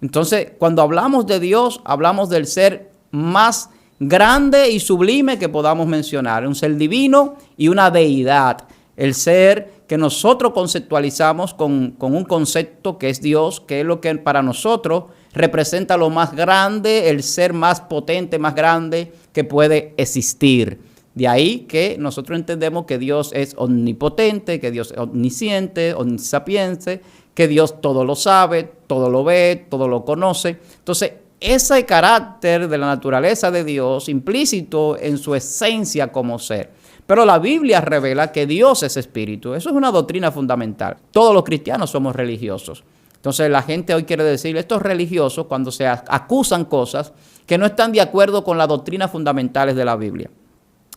Entonces, cuando hablamos de Dios, hablamos del ser más grande y sublime que podamos mencionar, un ser divino y una deidad, el ser que nosotros conceptualizamos con un concepto que es Dios, que es lo que para nosotros representa lo más grande, el ser más potente, más grande que puede existir. De ahí que nosotros entendemos que Dios es omnipotente, que Dios es omnisciente, omnisapiente, que Dios todo lo sabe, todo lo ve, todo lo conoce. Entonces, ese carácter de la naturaleza de Dios implícito en su esencia como ser. Pero la Biblia revela que Dios es espíritu. Eso es una doctrina fundamental. Todos los cristianos somos religiosos. Entonces la gente hoy quiere decir, estos religiosos cuando se acusan cosas que no están de acuerdo con las doctrinas fundamentales de la Biblia.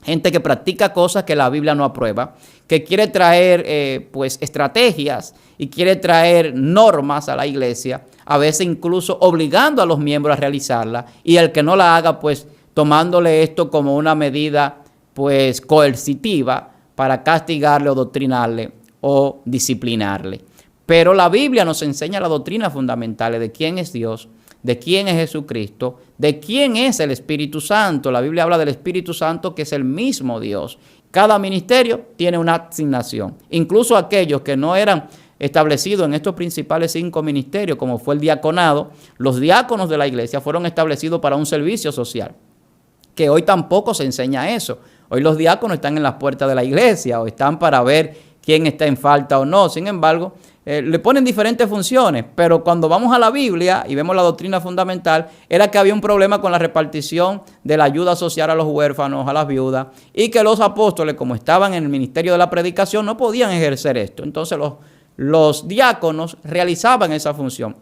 Gente que practica cosas que la Biblia no aprueba, que quiere traer pues estrategias y quiere traer normas a la iglesia, a veces incluso obligando a los miembros a realizarla, y el que no la haga pues tomándole esto como una medida pues coercitiva para castigarle o doctrinarle o disciplinarle. Pero la Biblia nos enseña las doctrinas fundamentales de quién es Dios, de quién es Jesucristo, de quién es el Espíritu Santo. La Biblia habla del Espíritu Santo, que es el mismo Dios. Cada ministerio tiene una asignación. Incluso aquellos que no eran establecidos en estos principales 5 ministerios, como fue el diaconado, los diáconos de la iglesia fueron establecidos para un servicio social, que hoy tampoco se enseña eso. Hoy los diáconos están en las puertas de la iglesia o están para ver quién está en falta o no. Sin embargo, le ponen diferentes funciones, pero cuando vamos a la Biblia y vemos la doctrina fundamental, era que había un problema con la repartición de la ayuda social a los huérfanos, a las viudas, y que los apóstoles, como estaban en el ministerio de la predicación, no podían ejercer esto. Entonces los diáconos realizaban esa función.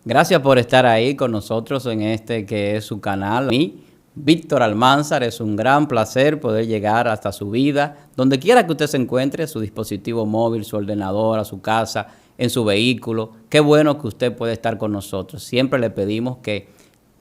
Gracias por estar ahí con nosotros en este que es su canal. A mí, Víctor Almanzar, es un gran placer poder llegar hasta su vida, donde quiera que usted se encuentre, su dispositivo móvil, su ordenador, a su casa, en su vehículo. Qué bueno que usted puede estar con nosotros. Siempre le pedimos que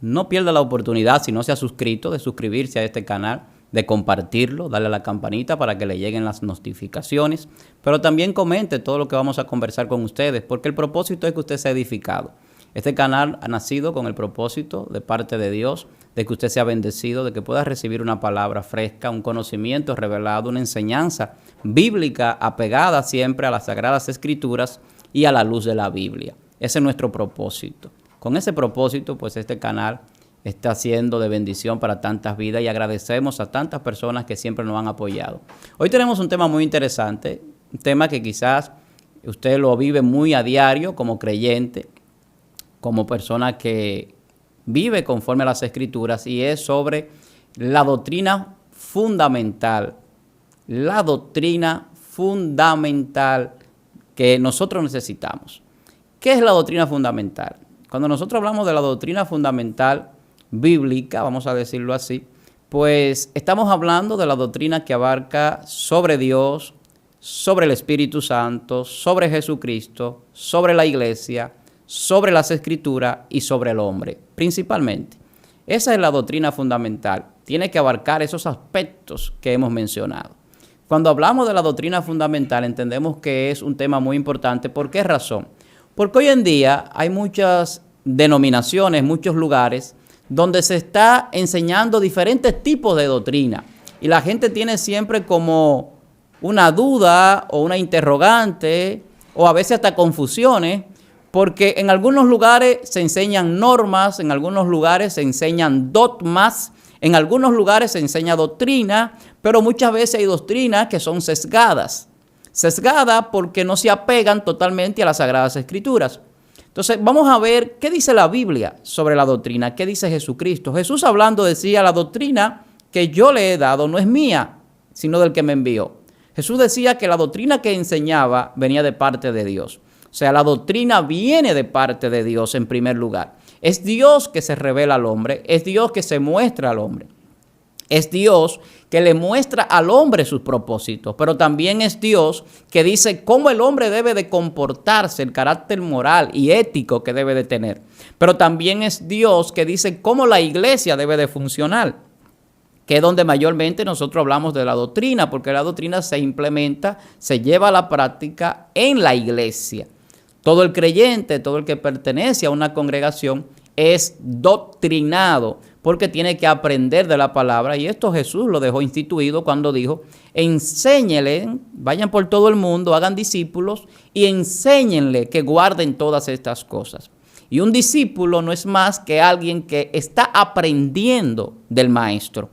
no pierda la oportunidad, si no se ha suscrito, de suscribirse a este canal, de compartirlo, darle a la campanita para que le lleguen las notificaciones, pero también comente todo lo que vamos a conversar con ustedes, porque el propósito es que usted sea edificado. Este canal ha nacido con el propósito de parte de Dios, de que usted sea bendecido, de que pueda recibir una palabra fresca, un conocimiento revelado, una enseñanza bíblica apegada siempre a las Sagradas Escrituras y a la luz de la Biblia. Ese es nuestro propósito. Con ese propósito, pues este canal está siendo de bendición para tantas vidas y agradecemos a tantas personas que siempre nos han apoyado. Hoy tenemos un tema muy interesante, un tema que quizás usted lo vive muy a diario como creyente, como persona que vive conforme a las Escrituras, y es sobre la doctrina fundamental que nosotros necesitamos. ¿Qué es la doctrina fundamental? Cuando nosotros hablamos de la doctrina fundamental bíblica, vamos a decirlo así, pues estamos hablando de la doctrina que abarca sobre Dios, sobre el Espíritu Santo, sobre Jesucristo, sobre la iglesia, sobre las Escrituras y sobre el hombre, principalmente. Esa es la doctrina fundamental. Tiene que abarcar esos aspectos que hemos mencionado. Cuando hablamos de la doctrina fundamental, entendemos que es un tema muy importante. ¿Por qué razón? Porque hoy en día hay muchas denominaciones, muchos lugares donde se está enseñando diferentes tipos de doctrina. Y la gente tiene siempre como una duda o una interrogante o a veces hasta confusiones, porque en algunos lugares se enseñan normas, en algunos lugares se enseñan dogmas, en algunos lugares se enseña doctrina, pero muchas veces hay doctrinas que son sesgadas. Sesgadas porque no se apegan totalmente a las Sagradas Escrituras. Entonces vamos a ver qué dice la Biblia sobre la doctrina, qué dice Jesucristo. Jesús hablando decía, la doctrina que yo le he dado no es mía, sino del que me envió. Jesús decía que la doctrina que enseñaba venía de parte de Dios. O sea, la doctrina viene de parte de Dios en primer lugar. Es Dios que se revela al hombre, es Dios que se muestra al hombre. Es Dios que le muestra al hombre sus propósitos, pero también es Dios que dice cómo el hombre debe de comportarse, el carácter moral y ético que debe de tener. Pero también es Dios que dice cómo la iglesia debe de funcionar, que es donde mayormente nosotros hablamos de la doctrina, porque la doctrina se implementa, se lleva a la práctica en la iglesia. Todo el creyente, todo el que pertenece a una congregación es doctrinado porque tiene que aprender de la palabra, y esto Jesús lo dejó instituido cuando dijo: enséñenle, vayan por todo el mundo, hagan discípulos y enséñenle que guarden todas estas cosas. Y un discípulo no es más que alguien que está aprendiendo del maestro.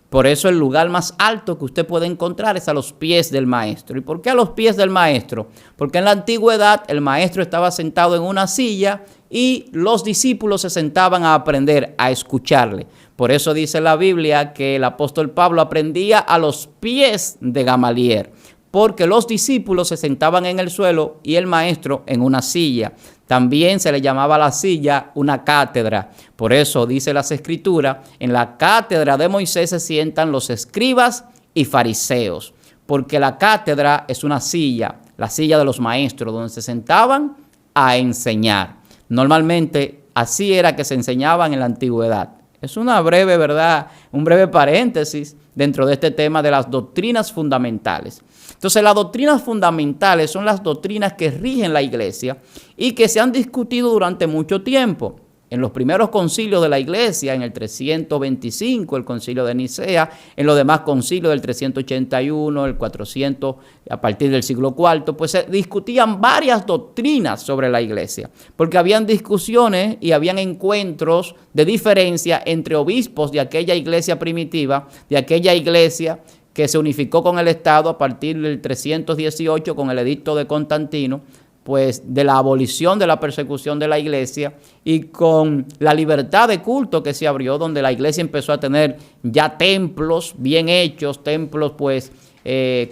Por eso el lugar más alto que usted puede encontrar es a los pies del maestro. ¿Y por qué a los pies del maestro? Porque en la antigüedad el maestro estaba sentado en una silla y los discípulos se sentaban a aprender, a escucharle. Por eso dice la Biblia que el apóstol Pablo aprendía a los pies de Gamaliel, porque los discípulos se sentaban en el suelo y el maestro en una silla. También se le llamaba a la silla una cátedra. Por eso dice las Escrituras: en la cátedra de Moisés se sientan los escribas y fariseos, porque la cátedra es una silla, la silla de los maestros, donde se sentaban a enseñar. Normalmente así era que se enseñaban en la antigüedad. Es una breve, ¿verdad? Un breve paréntesis dentro de este tema de las doctrinas fundamentales. Entonces, las doctrinas fundamentales son las doctrinas que rigen la iglesia y que se han discutido durante mucho tiempo. En los primeros concilios de la iglesia, en el 325, el concilio de Nicea, en los demás concilios del 381, el 400, a partir del siglo IV, pues se discutían varias doctrinas sobre la iglesia, porque habían discusiones y habían encuentros de diferencia entre obispos de aquella iglesia primitiva, de aquella iglesia que se unificó con el Estado a partir del 318 con el edicto de Constantino, pues de la abolición de la persecución de la iglesia y con la libertad de culto que se abrió, donde la iglesia empezó a tener ya templos bien hechos, templos pues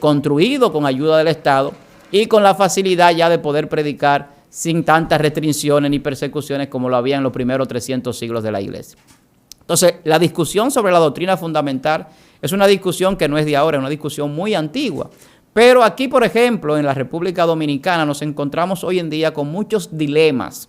construidos con ayuda del Estado y con la facilidad ya de poder predicar sin tantas restricciones ni persecuciones como lo había en los primeros 300 siglos de la iglesia. Entonces, la discusión sobre la doctrina fundamental es una discusión que no es de ahora, es una discusión muy antigua. Pero aquí, por ejemplo, en la República Dominicana nos encontramos hoy en día con muchos dilemas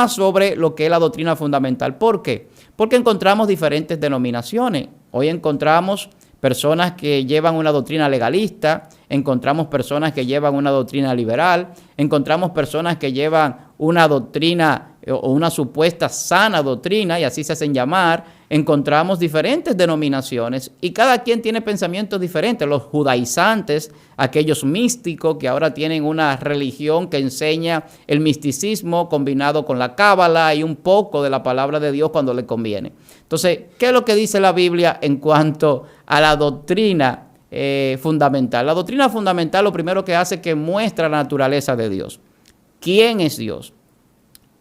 sobre lo que es la doctrina fundamental. ¿Por qué? Porque encontramos diferentes denominaciones. Hoy encontramos personas que llevan una doctrina legalista, encontramos personas que llevan una doctrina liberal, encontramos personas que llevan una doctrina o una supuesta sana doctrina, y así se hacen llamar. Encontramos diferentes denominaciones y cada quien tiene pensamientos diferentes. Los judaizantes, aquellos místicos que ahora tienen una religión que enseña el misticismo combinado con la cábala y un poco de la palabra de Dios cuando le conviene. Entonces, ¿qué es lo que dice la Biblia en cuanto a la doctrina fundamental? La doctrina fundamental lo primero que hace es que muestra la naturaleza de Dios. ¿Quién es Dios?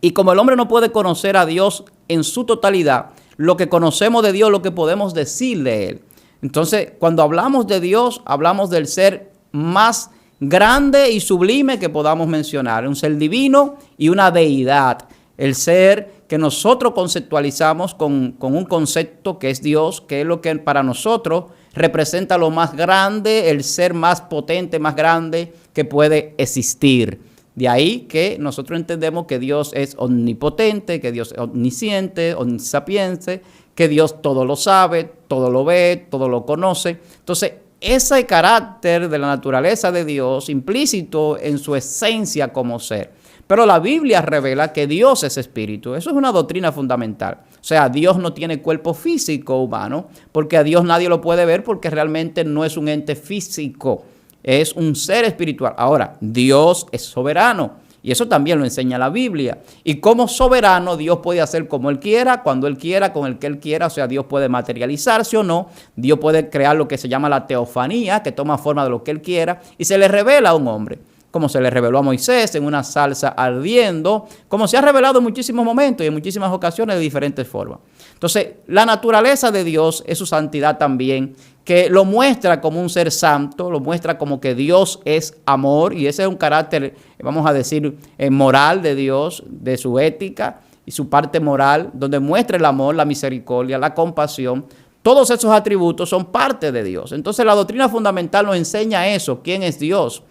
Y como el hombre no puede conocer a Dios en su totalidad, lo que conocemos de Dios, lo que podemos decir de Él. Entonces, cuando hablamos de Dios, hablamos del ser más grande y sublime que podamos mencionar. Un ser divino y una deidad. El ser que nosotros conceptualizamos con un concepto que es Dios, que es lo que para nosotros representa lo más grande, el ser más potente, más grande que puede existir. De ahí que nosotros entendemos que Dios es omnipotente, que Dios es omnisciente, omnisapiente, que Dios todo lo sabe, todo lo ve, todo lo conoce. Entonces, ese carácter de la naturaleza de Dios implícito en su esencia como ser. Pero la Biblia revela que Dios es espíritu. Eso es una doctrina fundamental. O sea, Dios no tiene cuerpo físico humano, porque a Dios nadie lo puede ver porque realmente no es un ente físico. Es un ser espiritual. Ahora, Dios es soberano y eso también lo enseña la Biblia. Y como soberano, Dios puede hacer como Él quiera, cuando Él quiera, con el que Él quiera. O sea, Dios puede materializarse o no. Dios puede crear lo que se llama la teofanía, que toma forma de lo que Él quiera y se le revela a un hombre. Como se le reveló a Moisés en una salsa ardiendo, como se ha revelado en muchísimos momentos y en muchísimas ocasiones de diferentes formas. Entonces, la naturaleza de Dios es su santidad también, que lo muestra como un ser santo, lo muestra como que Dios es amor, y ese es un carácter, vamos a decir, moral de Dios, de su ética y su parte moral, donde muestra el amor, la misericordia, la compasión. todos esos atributos son parte de Dios. Entonces la doctrina fundamental nos enseña eso, quién es Dios.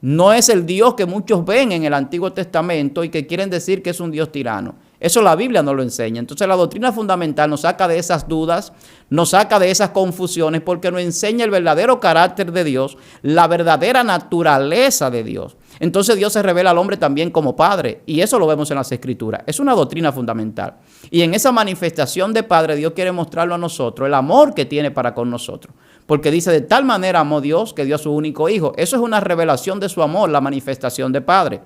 No es el Dios que muchos ven en el Antiguo Testamento y que quieren decir que es un Dios tirano. Eso la Biblia no lo enseña. Entonces la doctrina fundamental nos saca de esas dudas, nos saca de esas confusiones, porque nos enseña el verdadero carácter de Dios, la verdadera naturaleza de Dios. Entonces Dios se revela al hombre también como Padre, y eso lo vemos en las Escrituras. Es una doctrina fundamental. Y en esa manifestación de Padre, Dios quiere mostrarlo a nosotros, el amor que tiene para con nosotros. Porque dice, de tal manera amó Dios que dio a su único Hijo. Eso es una revelación de su amor, la manifestación de Padre.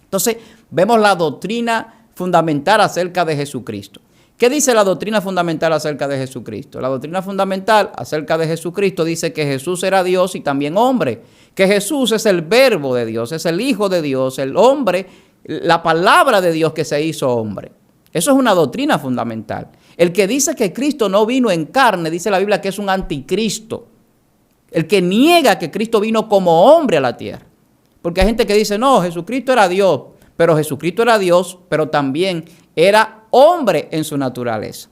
Entonces, vemos la doctrina fundamental acerca de Jesucristo. ¿Qué dice la doctrina fundamental acerca de Jesucristo? La doctrina fundamental acerca de Jesucristo dice que Jesús era Dios y también hombre. Que Jesús es el verbo de Dios, es el Hijo de Dios, el hombre, la palabra de Dios que se hizo hombre. Eso es una doctrina fundamental. El que dice que Cristo no vino en carne, dice la Biblia que es un anticristo. El que niega que Cristo vino como hombre a la tierra. Porque hay gente que dice, no, Jesucristo era Dios. Pero Jesucristo era Dios, pero también era hombre en su naturaleza.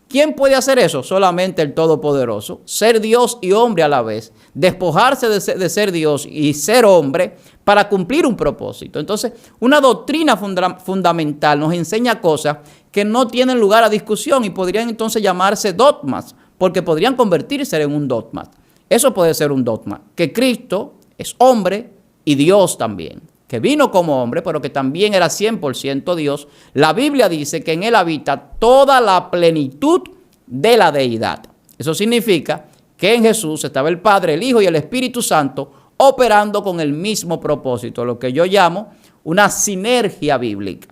¿Quién puede hacer eso? Solamente el Todopoderoso. Ser Dios y hombre a la vez. Despojarse de ser Dios y ser hombre para cumplir un propósito. Entonces, una doctrina fundamental nos enseña cosas que no tienen lugar a discusión y podrían entonces llamarse dogmas, porque podrían convertirse en un dogma. Eso puede ser un dogma, que Cristo es hombre y Dios también, que vino como hombre, pero que también era 100% Dios. La Biblia dice que en él habita toda la plenitud de la deidad. Eso significa que en Jesús estaba el Padre, el Hijo y el Espíritu Santo operando con el mismo propósito, lo que yo llamo una sinergia bíblica,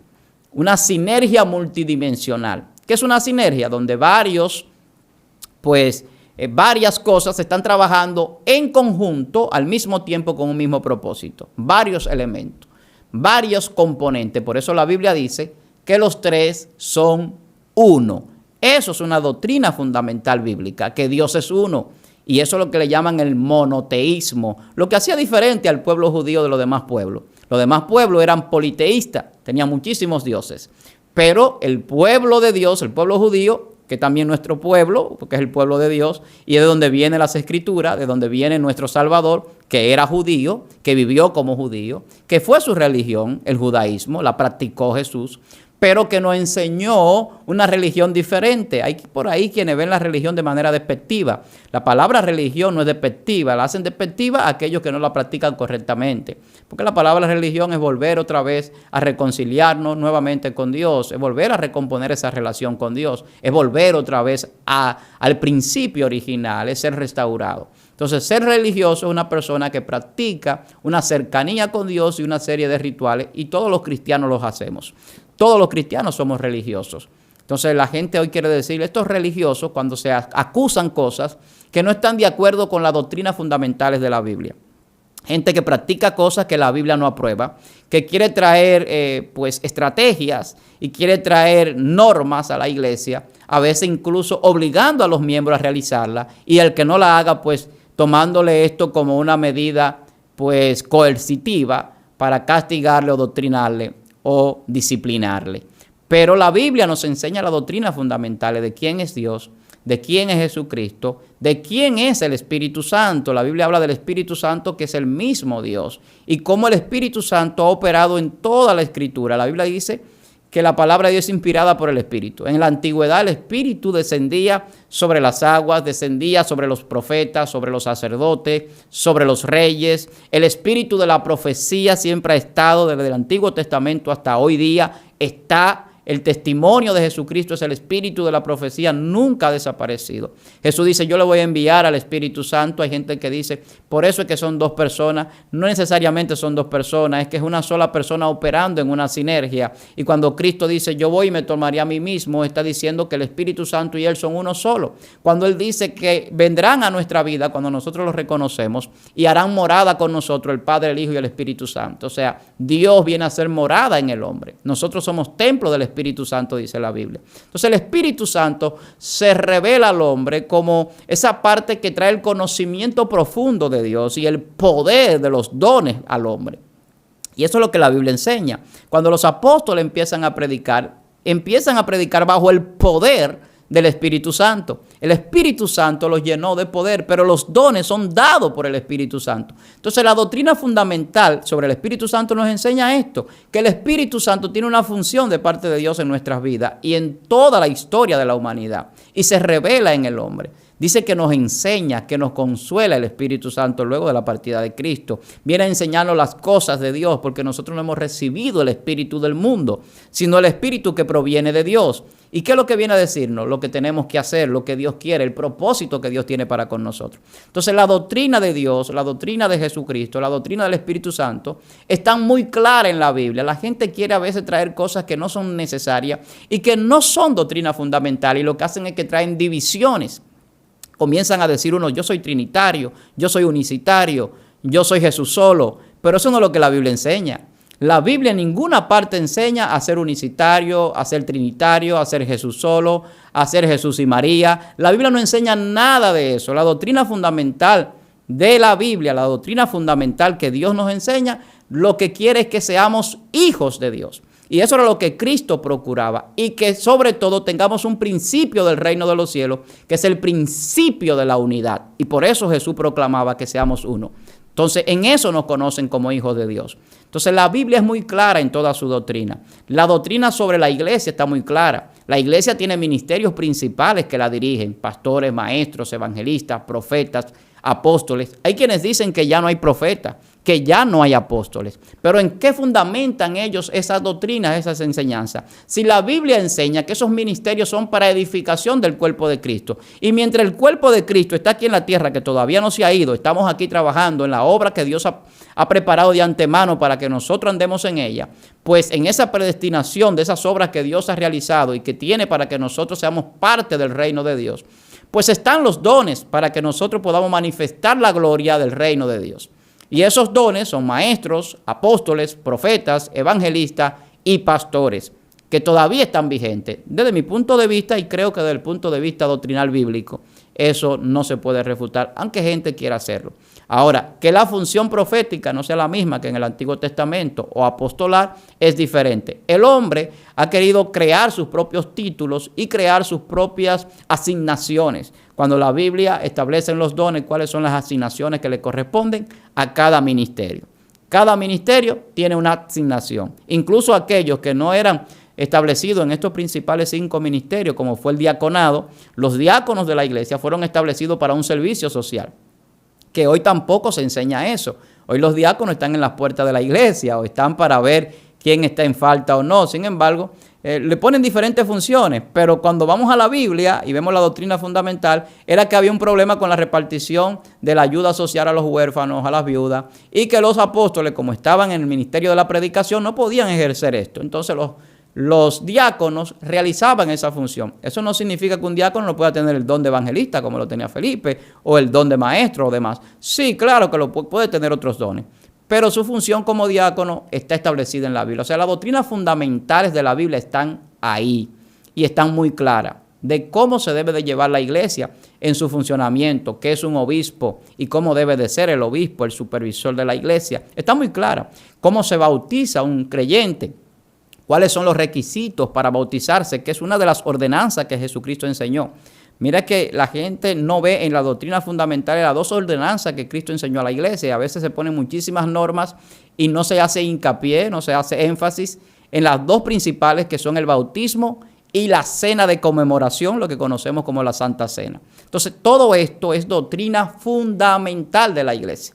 una sinergia multidimensional. ¿Qué es una sinergia? Donde varias cosas están trabajando en conjunto al mismo tiempo con un mismo propósito. Varios elementos, varios componentes. Por eso la Biblia dice que los tres son uno. Eso es una doctrina fundamental bíblica, que Dios es uno. Y eso es lo que le llaman el monoteísmo, lo que hacía diferente al pueblo judío de los demás pueblos. Los demás pueblos eran politeístas, tenían muchísimos dioses. Pero el pueblo de Dios, el pueblo judío, que también nuestro pueblo, porque es el pueblo de Dios, y es de donde vienen las Escrituras, de donde viene nuestro Salvador, que era judío, que vivió como judío, que fue su religión, el judaísmo, la practicó Jesús, pero que nos enseñó una religión diferente. Hay por ahí quienes ven la religión de manera despectiva. La palabra religión no es despectiva, la hacen despectiva a aquellos que no la practican correctamente. Porque la palabra religión es volver otra vez a reconciliarnos nuevamente con Dios, es volver a recomponer esa relación con Dios, es volver otra vez al principio original, es ser restaurado. Entonces, ser religioso es una persona que practica una cercanía con Dios y una serie de rituales, y todos los cristianos los hacemos. Todos los cristianos somos religiosos. Entonces la gente hoy quiere decir, estos religiosos, cuando se acusan cosas que no están de acuerdo con las doctrinas fundamentales de la Biblia. Gente que practica cosas que la Biblia no aprueba, que quiere traer estrategias y quiere traer normas a la iglesia, a veces incluso obligando a los miembros a realizarla, y el que no la haga, pues tomándole esto como una medida coercitiva para castigarle o doctrinarle o disciplinarle. Pero la Biblia nos enseña las doctrinas fundamentales de quién es Dios, de quién es Jesucristo, de quién es el Espíritu Santo. La Biblia habla del Espíritu Santo, que es el mismo Dios, y cómo el Espíritu Santo ha operado en toda la Escritura. La Biblia dice que la palabra de Dios es inspirada por el Espíritu. En la antigüedad el Espíritu descendía sobre las aguas, descendía sobre los profetas, sobre los sacerdotes, sobre los reyes. El Espíritu de la profecía siempre ha estado desde el Antiguo Testamento hasta hoy día. El testimonio de Jesucristo es el Espíritu de la profecía, nunca ha desaparecido. Jesús dice, yo le voy a enviar al Espíritu Santo. Hay gente que dice, por eso es que son dos personas. No necesariamente son dos personas, es que es una sola persona operando en una sinergia. Y cuando Cristo dice, yo voy y me tomaré a mí mismo, está diciendo que el Espíritu Santo y Él son uno solo. Cuando Él dice que vendrán a nuestra vida, cuando nosotros los reconocemos, y harán morada con nosotros el Padre, el Hijo y el Espíritu Santo. O sea, Dios viene a ser morada en el hombre. Nosotros somos templo del Espíritu Santo, dice la Biblia. Entonces el Espíritu Santo se revela al hombre como esa parte que trae el conocimiento profundo de Dios y el poder de los dones al hombre. Y eso es lo que la Biblia enseña. Cuando los apóstoles empiezan a predicar bajo el poder del Espíritu Santo. El Espíritu Santo los llenó de poder, pero los dones son dados por el Espíritu Santo. Entonces la doctrina fundamental sobre el Espíritu Santo nos enseña esto, que el Espíritu Santo tiene una función de parte de Dios en nuestras vidas y en toda la historia de la humanidad, y se revela en el hombre. Dice que nos enseña, que nos consuela el Espíritu Santo luego de la partida de Cristo. Viene a enseñarnos las cosas de Dios, porque nosotros no hemos recibido el espíritu del mundo, sino el espíritu que proviene de Dios. ¿Y qué es lo que viene a decirnos? Lo que tenemos que hacer, lo que Dios quiere, el propósito que Dios tiene para con nosotros. Entonces la doctrina de Dios, la doctrina de Jesucristo, la doctrina del Espíritu Santo, están muy claras en la Biblia. La gente quiere a veces traer cosas que no son necesarias y que no son doctrina fundamental, y lo que hacen es que traen divisiones. Comienzan a decir uno, yo soy trinitario, yo soy unicitario, yo soy Jesús solo, pero eso no es lo que la Biblia enseña. La Biblia en ninguna parte enseña a ser unicitario, a ser trinitario, a ser Jesús solo, a ser Jesús y María. La Biblia no enseña nada de eso. La doctrina fundamental de la Biblia, la doctrina fundamental que Dios nos enseña, lo que quiere es que seamos hijos de Dios. Y eso era lo que Cristo procuraba, y que sobre todo tengamos un principio del reino de los cielos, que es el principio de la unidad. Y por eso Jesús proclamaba que seamos uno. Entonces, en eso nos conocen como hijos de Dios. Entonces, la Biblia es muy clara en toda su doctrina. La doctrina sobre la iglesia está muy clara. La iglesia tiene ministerios principales que la dirigen: pastores, maestros, evangelistas, profetas, apóstoles. Hay quienes dicen que ya no hay profetas, que ya no hay apóstoles. Pero ¿en qué fundamentan ellos esas doctrinas, esas enseñanzas? Si la Biblia enseña que esos ministerios son para edificación del cuerpo de Cristo, y mientras el cuerpo de Cristo está aquí en la tierra, que todavía no se ha ido, estamos aquí trabajando en la obra que Dios ha preparado de antemano para que nosotros andemos en ella, pues en esa predestinación de esas obras que Dios ha realizado y que tiene para que nosotros seamos parte del reino de Dios, pues están los dones para que nosotros podamos manifestar la gloria del reino de Dios. Y esos dones son maestros, apóstoles, profetas, evangelistas y pastores, que todavía están vigentes. Desde mi punto de vista, y creo que desde el punto de vista doctrinal bíblico, eso no se puede refutar, aunque gente quiera hacerlo. Ahora, que la función profética no sea la misma que en el Antiguo Testamento o apostolar es diferente. El hombre ha querido crear sus propios títulos y crear sus propias asignaciones, cuando la Biblia establece en los dones cuáles son las asignaciones que le corresponden a cada ministerio. Cada ministerio tiene una asignación. Incluso aquellos que no eran establecidos en estos principales 5 ministerios, como fue el diaconado, los diáconos de la iglesia fueron establecidos para un servicio social, que hoy tampoco se enseña eso. Hoy los diáconos están en las puertas de la iglesia o están para ver quién está en falta o no. Sin embargo, le ponen diferentes funciones, pero cuando vamos a la Biblia y vemos la doctrina fundamental, era que había un problema con la repartición de la ayuda social a los huérfanos, a las viudas, y que los apóstoles, como estaban en el ministerio de la predicación, no podían ejercer esto. Entonces los diáconos realizaban esa función. Eso no significa que un diácono no pueda tener el don de evangelista, como lo tenía Felipe, o el don de maestro o demás. Sí, claro que puede tener otros dones, pero su función como diácono está establecida en la Biblia. O sea, las doctrinas fundamentales de la Biblia están ahí y están muy claras de cómo se debe de llevar la iglesia en su funcionamiento, qué es un obispo y cómo debe de ser el obispo, el supervisor de la iglesia. Está muy clara. Cómo se bautiza un creyente, cuáles son los requisitos para bautizarse, que es una de las ordenanzas que Jesucristo enseñó. Mira que la gente no ve en la doctrina fundamental las 2 ordenanzas que Cristo enseñó a la iglesia. A veces se ponen muchísimas normas y no se hace hincapié, no se hace énfasis en las 2 principales, que son el bautismo y la cena de conmemoración, lo que conocemos como la Santa Cena. Entonces, todo esto es doctrina fundamental de la iglesia,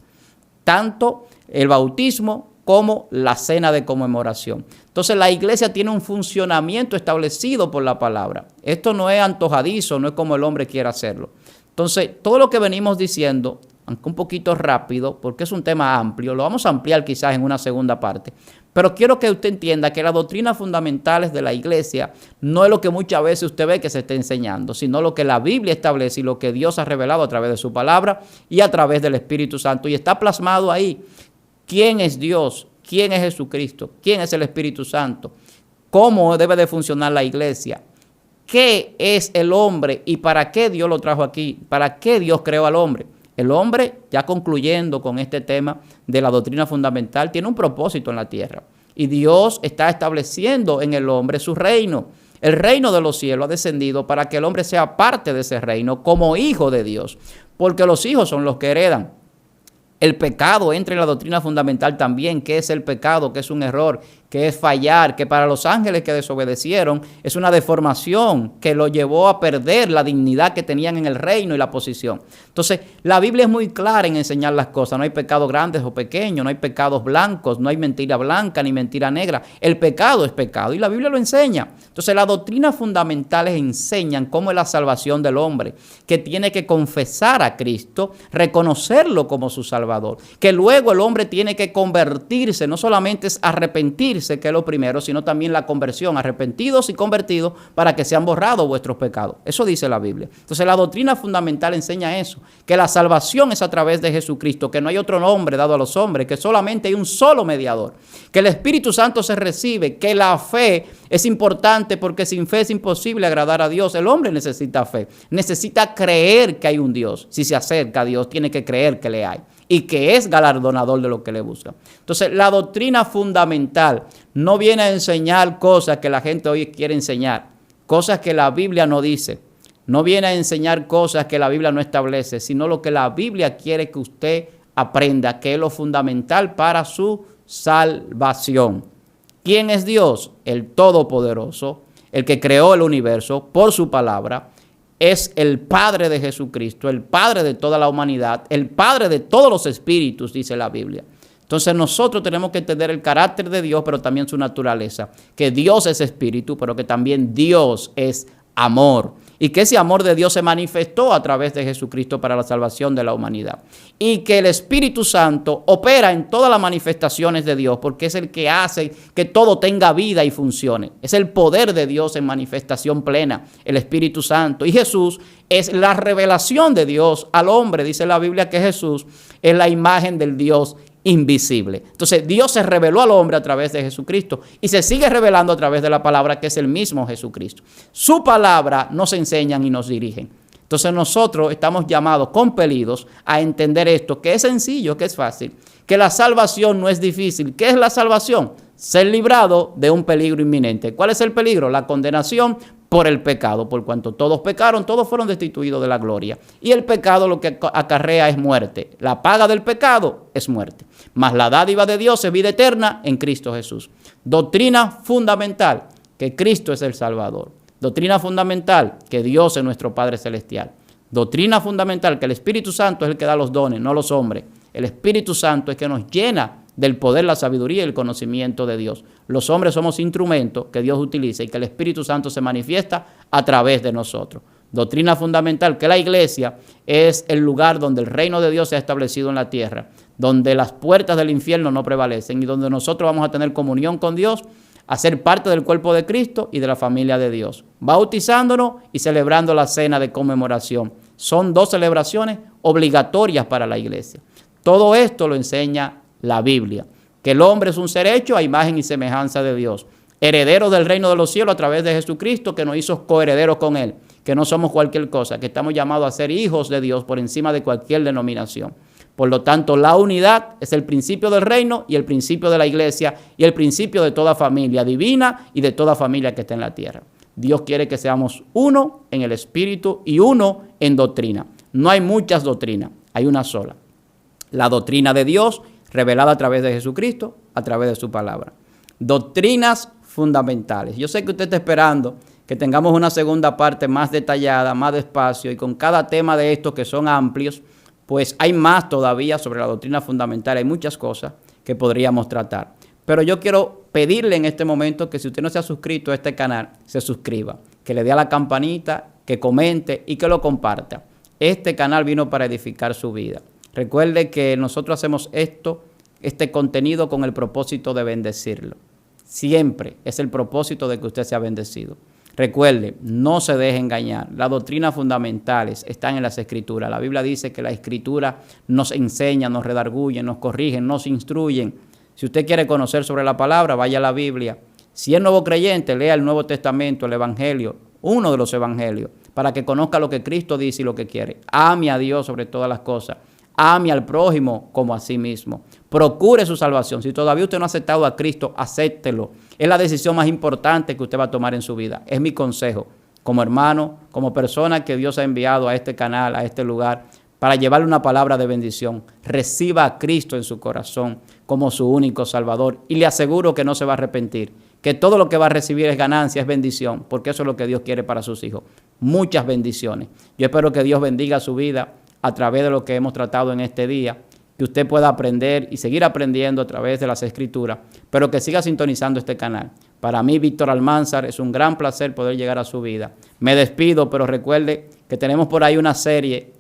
tanto el bautismo como la cena de conmemoración. Entonces la iglesia tiene un funcionamiento establecido por la palabra. Esto no es antojadizo, no es como el hombre quiere hacerlo. Entonces todo lo que venimos diciendo, aunque un poquito rápido, porque es un tema amplio, lo vamos a ampliar quizás en una segunda parte, pero quiero que usted entienda que las doctrinas fundamentales de la iglesia no es lo que muchas veces usted ve que se está enseñando, sino lo que la Biblia establece y lo que Dios ha revelado a través de su palabra y a través del Espíritu Santo, y está plasmado ahí. ¿Quién es Dios? ¿Quién es Jesucristo? ¿Quién es el Espíritu Santo? ¿Cómo debe de funcionar la iglesia? ¿Qué es el hombre y para qué Dios lo trajo aquí? ¿Para qué Dios creó al hombre? El hombre, ya concluyendo con este tema de la doctrina fundamental, tiene un propósito en la tierra. Y Dios está estableciendo en el hombre su reino. El reino de los cielos ha descendido para que el hombre sea parte de ese reino como hijo de Dios, porque los hijos son los que heredan. El pecado entra en la doctrina fundamental también. ¿Qué es el pecado? ¿Qué es un error? ¿Qué es fallar? Que para los ángeles que desobedecieron es una deformación que lo llevó a perder la dignidad que tenían en el reino y la posición. Entonces, la Biblia es muy clara en enseñar las cosas. No hay pecados grandes o pequeños, no hay pecados blancos, no hay mentira blanca ni mentira negra. El pecado es pecado y la Biblia lo enseña. Entonces, las doctrinas fundamentales enseñan cómo es la salvación del hombre, que tiene que confesar a Cristo, reconocerlo como su Salvador, que luego el hombre tiene que convertirse, no solamente es arrepentirse, que es lo primero, sino también la conversión, arrepentidos y convertidos para que sean borrados vuestros pecados. Eso dice la Biblia. Entonces la doctrina fundamental enseña eso, que la salvación es a través de Jesucristo, que no hay otro nombre dado a los hombres, que solamente hay un solo mediador, que el Espíritu Santo se recibe, que la fe es importante porque sin fe es imposible agradar a Dios. El hombre necesita fe, necesita creer que hay un Dios. Si se acerca a Dios, tiene que creer que le hay y que es galardonador de lo que le busca. Entonces, la doctrina fundamental no viene a enseñar cosas que la gente hoy quiere enseñar, cosas que la Biblia no dice. No viene a enseñar cosas que la Biblia no establece, sino lo que la Biblia quiere que usted aprenda, que es lo fundamental para su salvación. ¿Quién es Dios? El Todopoderoso, el que creó el universo por su palabra. Es el Padre de Jesucristo, el Padre de toda la humanidad, el Padre de todos los espíritus, dice la Biblia. Entonces nosotros tenemos que entender el carácter de Dios, pero también su naturaleza, que Dios es espíritu, pero que también Dios es amor. Y que ese amor de Dios se manifestó a través de Jesucristo para la salvación de la humanidad. Y que el Espíritu Santo opera en todas las manifestaciones de Dios, porque es el que hace que todo tenga vida y funcione. Es el poder de Dios en manifestación plena, el Espíritu Santo. Y Jesús es la revelación de Dios al hombre. Dice la Biblia que Jesús es la imagen del Dios invisible. Entonces Dios se reveló al hombre a través de Jesucristo y se sigue revelando a través de la palabra, que es el mismo Jesucristo. Su palabra nos enseñan y nos dirigen. Entonces nosotros estamos llamados, compelidos a entender esto, que es sencillo, que es fácil, que la salvación no es difícil. ¿Qué es la salvación? Ser librado de un peligro inminente. ¿Cuál es el peligro? La condenación por el pecado. Por cuanto todos pecaron, todos fueron destituidos de la gloria. Y el pecado lo que acarrea es muerte. La paga del pecado es muerte. Mas la dádiva de Dios es vida eterna en Cristo Jesús. Doctrina fundamental, que Cristo es el Salvador. Doctrina fundamental, que Dios es nuestro Padre Celestial. Doctrina fundamental, que el Espíritu Santo es el que da los dones, no los hombres. El Espíritu Santo es que nos llena del poder, la sabiduría y el conocimiento de Dios. Los hombres somos instrumentos que Dios utiliza y que el Espíritu Santo se manifiesta a través de nosotros. Doctrina fundamental, que la iglesia es el lugar donde el reino de Dios se ha establecido en la tierra, donde las puertas del infierno no prevalecen y donde nosotros vamos a tener comunión con Dios, a ser parte del cuerpo de Cristo y de la familia de Dios, bautizándonos y celebrando la cena de conmemoración. Son dos celebraciones obligatorias para la iglesia. Todo esto lo enseña la Biblia, que el hombre es un ser hecho a imagen y semejanza de Dios, heredero del reino de los cielos a través de Jesucristo, que nos hizo coherederos con Él, que no somos cualquier cosa, que estamos llamados a ser hijos de Dios por encima de cualquier denominación. Por lo tanto, la unidad es el principio del reino y el principio de la iglesia y el principio de toda familia divina y de toda familia que está en la tierra. Dios quiere que seamos uno en el espíritu y uno en doctrina. No hay muchas doctrinas, hay una sola. La doctrina de Dios revelada a través de Jesucristo, a través de su palabra. Doctrinas fundamentales. Yo sé que usted está esperando que tengamos una segunda parte más detallada, más despacio, y con cada tema de estos que son amplios, pues hay más todavía sobre la doctrina fundamental. Hay muchas cosas que podríamos tratar. Pero yo quiero pedirle en este momento que si usted no se ha suscrito a este canal, se suscriba, que le dé a la campanita, que comente y que lo comparta. Este canal vino para edificar su vida. Recuerde que nosotros hacemos este contenido con el propósito de bendecirlo. Siempre es el propósito de que usted sea bendecido. Recuerde, no se deje engañar. Las doctrinas fundamentales están en las Escrituras. La Biblia dice que la Escritura nos enseña, nos redarguye, nos corrigen, nos instruyen. Si usted quiere conocer sobre la palabra, vaya a la Biblia. Si es nuevo creyente, lea el Nuevo Testamento, el Evangelio, uno de los Evangelios, para que conozca lo que Cristo dice y lo que quiere. Ame a Dios sobre todas las cosas. Ame al prójimo como a sí mismo. Procure su salvación. Si todavía usted no ha aceptado a Cristo, acéptelo. Es la decisión más importante que usted va a tomar en su vida. Es mi consejo como hermano, como persona que Dios ha enviado a este canal, a este lugar, para llevarle una palabra de bendición. Reciba a Cristo en su corazón como su único Salvador y le aseguro que no se va a arrepentir, que todo lo que va a recibir es ganancia, es bendición, porque eso es lo que Dios quiere para sus hijos. Muchas bendiciones. Yo espero que Dios bendiga su vida a través de lo que hemos tratado en este día, que usted pueda aprender y seguir aprendiendo a través de las Escrituras, pero que siga sintonizando este canal. Para mí, Víctor Almanzar, es un gran placer poder llegar a su vida. Me despido, pero recuerde que tenemos por ahí una serie,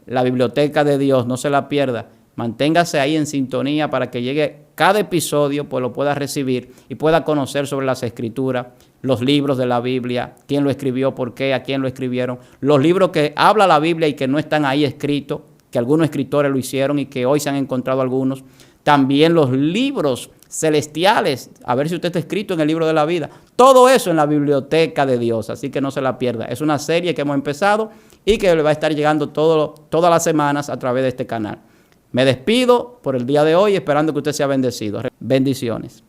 La Biblioteca de Dios, no se la pierda. Manténgase ahí en sintonía para que llegue cada episodio, pues lo pueda recibir y pueda conocer sobre las Escrituras, los libros de la Biblia, quién lo escribió, por qué, a quién lo escribieron, los libros que habla la Biblia y que no están ahí escritos, que algunos escritores lo hicieron y que hoy se han encontrado algunos. También los libros celestiales, a ver si usted está escrito en el libro de la vida. Todo eso en la Biblioteca de Dios, así que no se la pierda. Es una serie que hemos empezado y que le va a estar llegando todas las semanas a través de este canal. Me despido por el día de hoy, esperando que usted sea bendecido. Bendiciones.